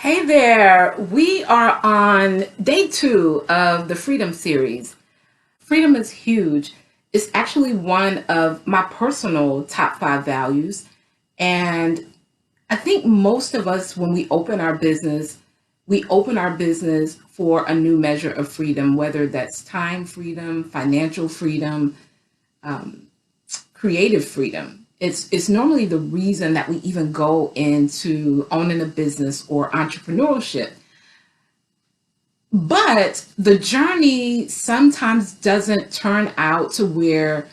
Hey there, we are on day two of the Freedom series. Freedom is huge. It's actually one of my personal top five values. And I think most of us, when we open our business for a new measure of freedom, whether that's time freedom, financial freedom, um, creative freedom. It's normally the reason that we even go into owning a business or entrepreneurship. But the journey sometimes doesn't turn out to where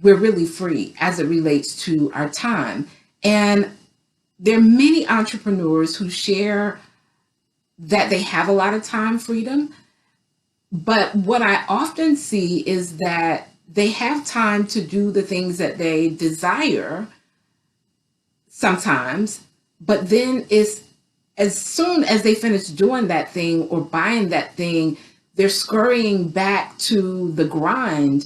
we're really free as it relates to our time. And there are many entrepreneurs who share that they have a lot of time freedom. But what I often see is that they have time to do the things that they desire sometimes, but then it's as soon as they finish doing that thing or buying that thing, they're scurrying back to the grind.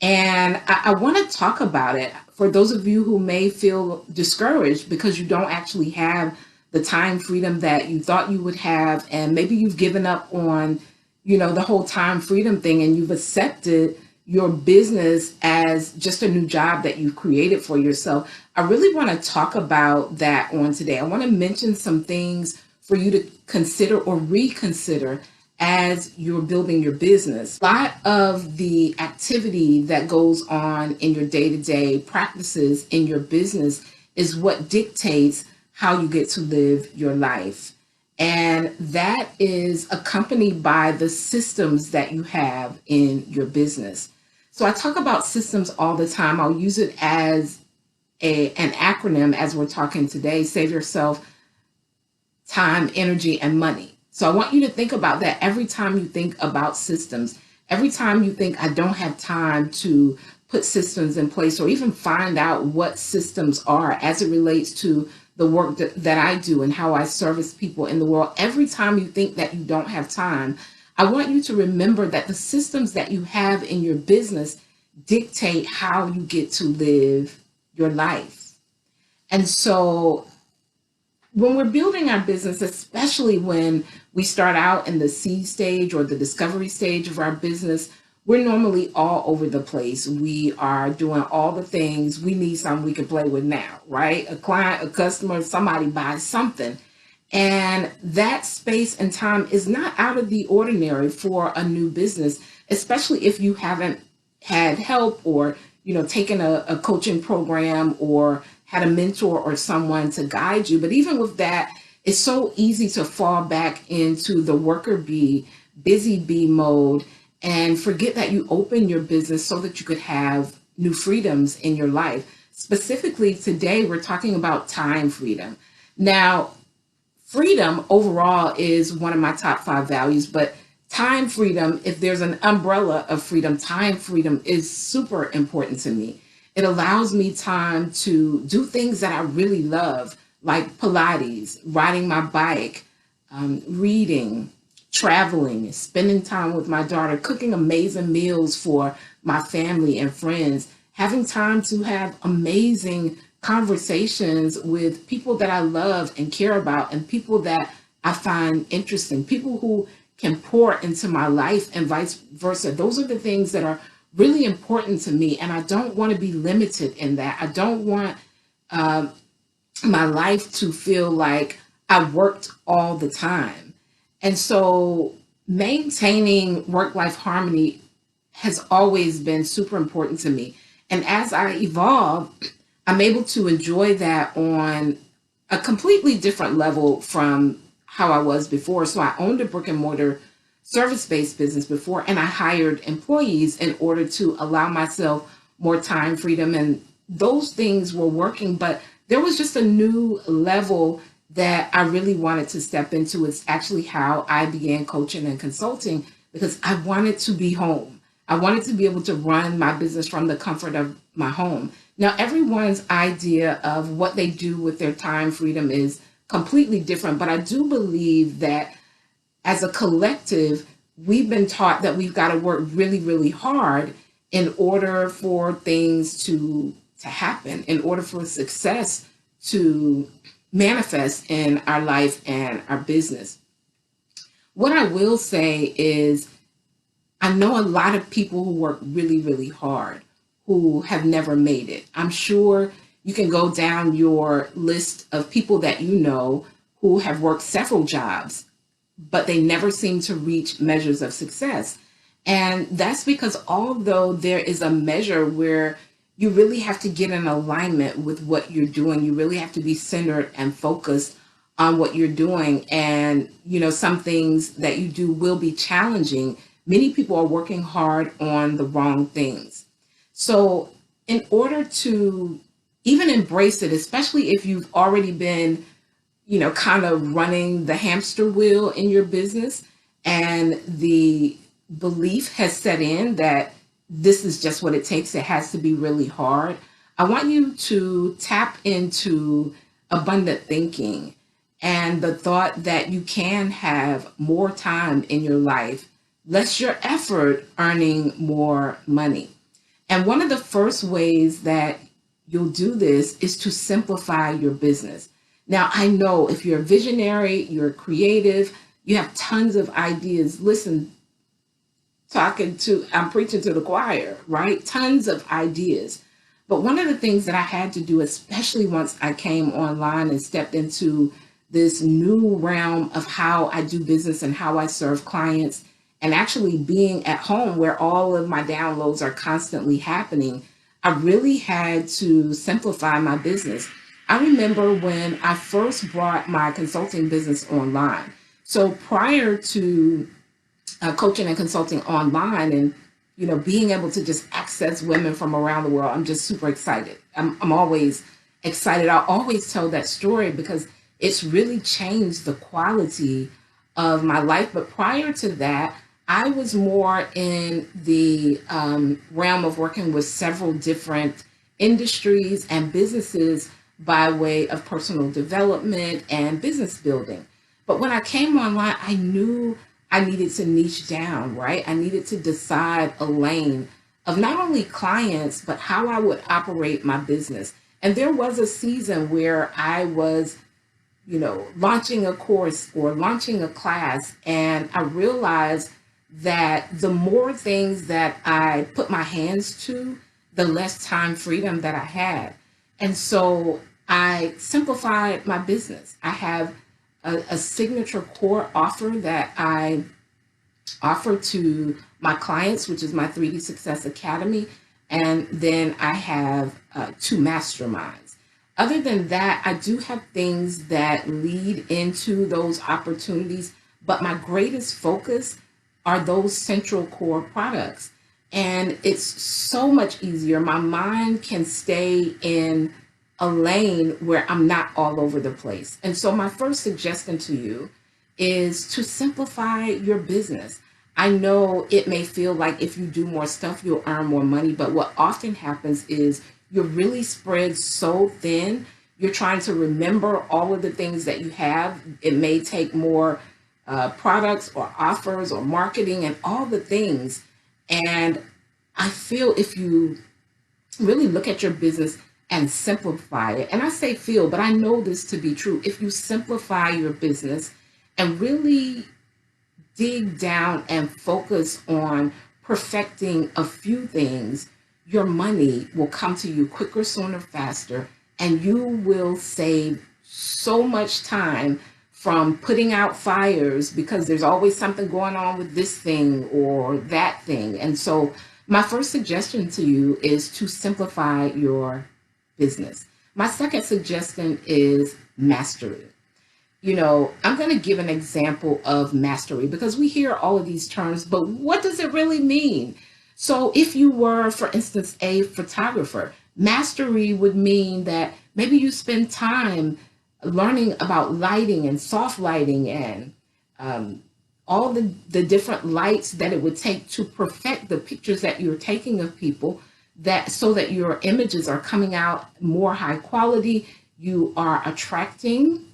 And I want to talk about it for those of you who may feel discouraged because you don't actually have the time freedom that you thought you would have. And maybe you've given up on, the whole time freedom thing and you've accepted your business as just a new job that you've created for yourself. I really want to talk about that on today. I want to mention some things for you to consider or reconsider as you're building your business. A lot of the activity that goes on in your day to day practices in your business is what dictates how you get to live your life. And that is accompanied by the systems that you have in your business. So I talk about systems all the time. I'll use it as an acronym as we're talking today: save yourself time, energy, and money. So I want you to think about that every time you think about systems. Every time you think, I don't have time to put systems in place or even find out what systems are as it relates to the work that I do and how I service people in the world. Every time you think that you don't have time, I want you to remember that the systems that you have in your business dictate how you get to live your life. And so when we're building our business, especially when we start out in the seed stage or the discovery stage of our business, we're normally all over the place. We are doing all the things. We need something we can play with now, right? A client, a customer, somebody buys something. And that space and time is not out of the ordinary for a new business, especially if you haven't had help or, taken a coaching program or had a mentor or someone to guide you. But even with that, it's so easy to fall back into the worker bee, busy bee mode and forget that you open your business so that you could have new freedoms in your life. Specifically, today we're talking about time freedom. Now, freedom overall is one of my top five values, but time freedom, if there's an umbrella of freedom, time freedom is super important to me. It allows me time to do things that I really love, like Pilates, riding my bike, reading, traveling, spending time with my daughter, cooking amazing meals for my family and friends, having time to have amazing conversations with people that I love and care about and people that I find interesting, people who can pour into my life and vice versa. Those are the things that are really important to me. And I don't want to be limited in that. I don't want my life to feel like I worked all the time. And so maintaining work-life harmony has always been super important to me. And as I evolve, I'm able to enjoy that on a completely different level from how I was before. So I owned a brick and mortar service-based business before, and I hired employees in order to allow myself more time freedom. And those things were working, but there was just a new level that I really wanted to step into. It's actually how I began coaching and consulting because I wanted to be home. I wanted to be able to run my business from the comfort of my home. Now, everyone's idea of what they do with their time freedom is completely different, but I do believe that as a collective, we've been taught that we've got to work really, really hard in order for things to happen, in order for success to manifest in our life and our business. What I will say is, I know a lot of people who work really, really hard who have never made it. I'm sure you can go down your list of people that you know who have worked several jobs, but they never seem to reach measures of success. And that's because although there is a measure where you really have to get in alignment with what you're doing, you really have to be centered and focused on what you're doing. And, some things that you do will be challenging. Many people are working hard on the wrong things. So, in order to even embrace it, especially if you've already been kind of running the hamster wheel in your business and the belief has set in that this is just what it takes, it has to be really hard. I want you to tap into abundant thinking and the thought that you can have more time in your life, less your effort earning more money. And one of the first ways that you'll do this is to simplify your business. Now, I know if you're a visionary, you're creative, you have tons of ideas. Listen, I'm preaching to the choir, right? Tons of ideas. But one of the things that I had to do, especially once I came online and stepped into this new realm of how I do business and how I serve clients, and actually being at home where all of my downloads are constantly happening, I really had to simplify my business. I remember when I first brought my consulting business online. So prior to coaching and consulting online and being able to just access women from around the world, I'm just super excited. I'm always excited. I always tell that story because it's really changed the quality of my life. But prior to that, I was more in the realm of working with several different industries and businesses by way of personal development and business building. But when I came online, I knew I needed to niche down, right? I needed to decide a lane of not only clients, but how I would operate my business. And there was a season where I was, launching a course or launching a class, and I realized that the more things that I put my hands to, the less time freedom that I had. And so I simplified my business. I have a signature core offer that I offer to my clients, which is my 3D Success Academy. And then I have 2 masterminds. Other than that, I do have things that lead into those opportunities, but my greatest focus are those central core products. And it's so much easier. My mind can stay in a lane where I'm not all over the place. And so my first suggestion to you is to simplify your business. I know it may feel like if you do more stuff, you'll earn more money, but what often happens is you're really spread so thin. You're trying to remember all of the things that you have. It may take more products or offers or marketing and all the things. And I feel if you really look at your business and simplify it, and I say feel, but I know this to be true. If you simplify your business and really dig down and focus on perfecting a few things, your money will come to you quicker, sooner, faster, and you will save so much time from putting out fires because there's always something going on with this thing or that thing. And so my first suggestion to you is to simplify your business. My second suggestion is mastery. I'm going to give an example of mastery because we hear all of these terms, but what does it really mean? So if you were, for instance, a photographer, mastery would mean that maybe you spend time learning about lighting and soft lighting and all the different lights that it would take to perfect the pictures that you're taking of people, that so that your images are coming out more high quality. You are attracting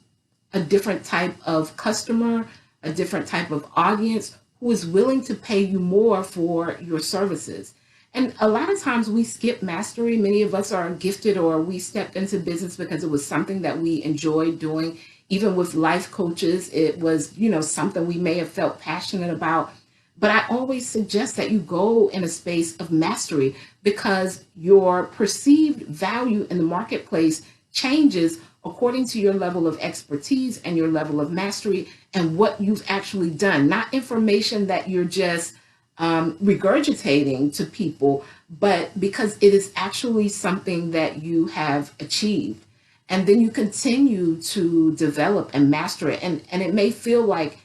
a different type of customer, a different type of audience who is willing to pay you more for your services. And a lot of times we skip mastery. Many of us are gifted, or we stepped into business because it was something that we enjoyed doing. Even with life coaches, it was, something we may have felt passionate about. But I always suggest that you go in a space of mastery, because your perceived value in the marketplace changes according to your level of expertise and your level of mastery and what you've actually done, not information that you're just regurgitating to people, but because it is actually something that you have achieved. And then you continue to develop and master it. And it may feel like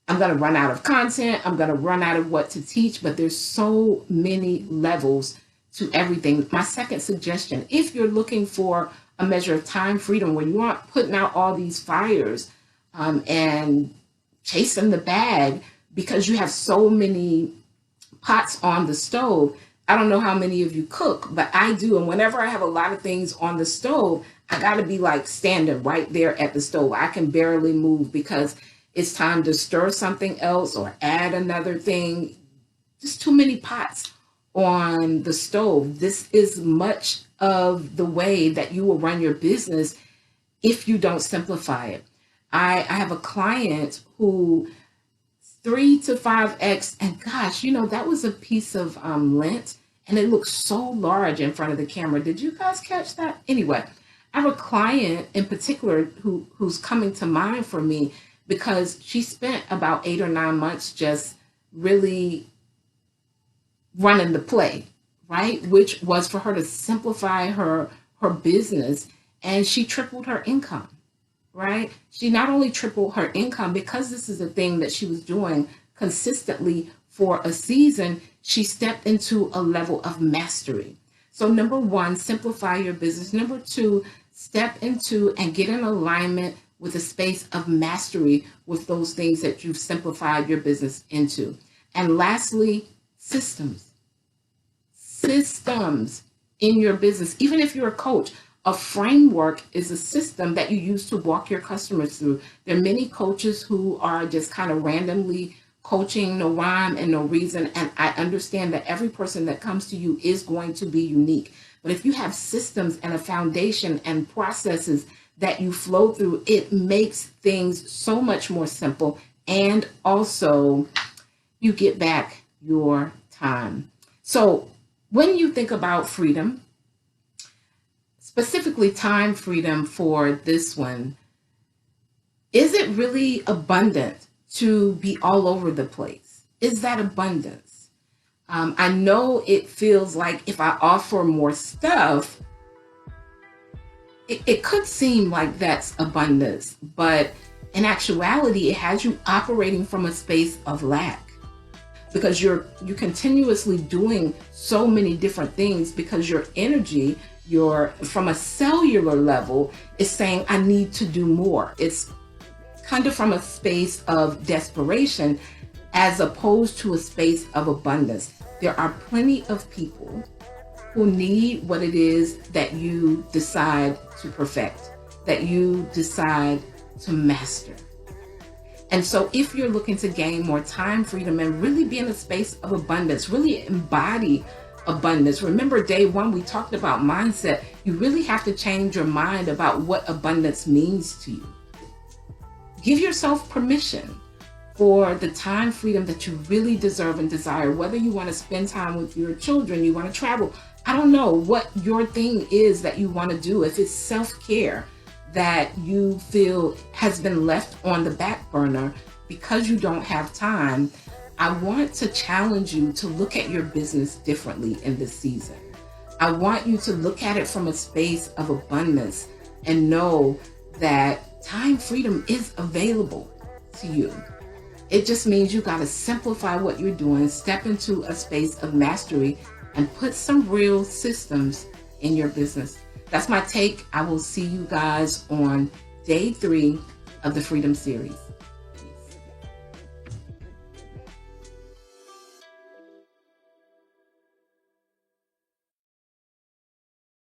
I'm going to run out of content, I'm going to run out of what to teach, but there's so many levels to everything. My second suggestion, if you're looking for a measure of time freedom where you aren't putting out all these fires and chasing the bag because you have so many pots on the stove. I don't know how many of you cook, but I do. And whenever I have a lot of things on the stove, I got to be like standing right there at the stove. I can barely move because it's time to stir something else or add another thing. Just too many pots on the stove. This is much of the way that you will run your business if you don't simplify it. I have a client who 3 to 5x, and gosh, that was a piece of lint, and it looked so large in front of the camera. Did you guys catch that? Anyway, I have a client in particular who's coming to mind for me because she spent about 8 or 9 months just really running the play, right? Which was for her to simplify her business, and she tripled her income, right? She not only tripled her income because this is a thing that she was doing consistently for a season, she stepped into a level of mastery. So number one, simplify your business. Number two, step into and get in alignment with a space of mastery with those things that you've simplified your business into. And lastly, systems. Systems in your business. Even if you're a coach, a framework is a system that you use to walk your customers through. There are many coaches who are just kind of randomly coaching, no rhyme and no reason. And I understand that every person that comes to you is going to be unique. But if you have systems and a foundation and processes that you flow through, it makes things so much more simple. And also, you get back your time. So when you think about freedom, specifically time freedom for this one, is it really abundant to be all over the place? Is that abundance? I know it feels like if I offer more stuff, it could seem like that's abundance, but in actuality, it has you operating from a space of lack because you're continuously doing so many different things because your energy, from a cellular level, is saying, I need to do more. It's kind of from a space of desperation as opposed to a space of abundance. There are plenty of people who need what it is that you decide to perfect, that you decide to master. And so if you're looking to gain more time freedom and really be in a space of abundance, really embody abundance. Remember day one, we talked about mindset. You really have to change your mind about what abundance means to you. Give yourself permission for the time freedom that you really deserve and desire, whether you want to spend time with your children, you want to travel. I don't know what your thing is that you want to do. If it's self-care that you feel has been left on the back burner because you don't have time, I want to challenge you to look at your business differently in this season. I want you to look at it from a space of abundance and know that time freedom is available to you. It just means you got to simplify what you're doing, step into a space of mastery, and put some real systems in your business. That's my take. I will see you guys on day 3 of the Freedom Series.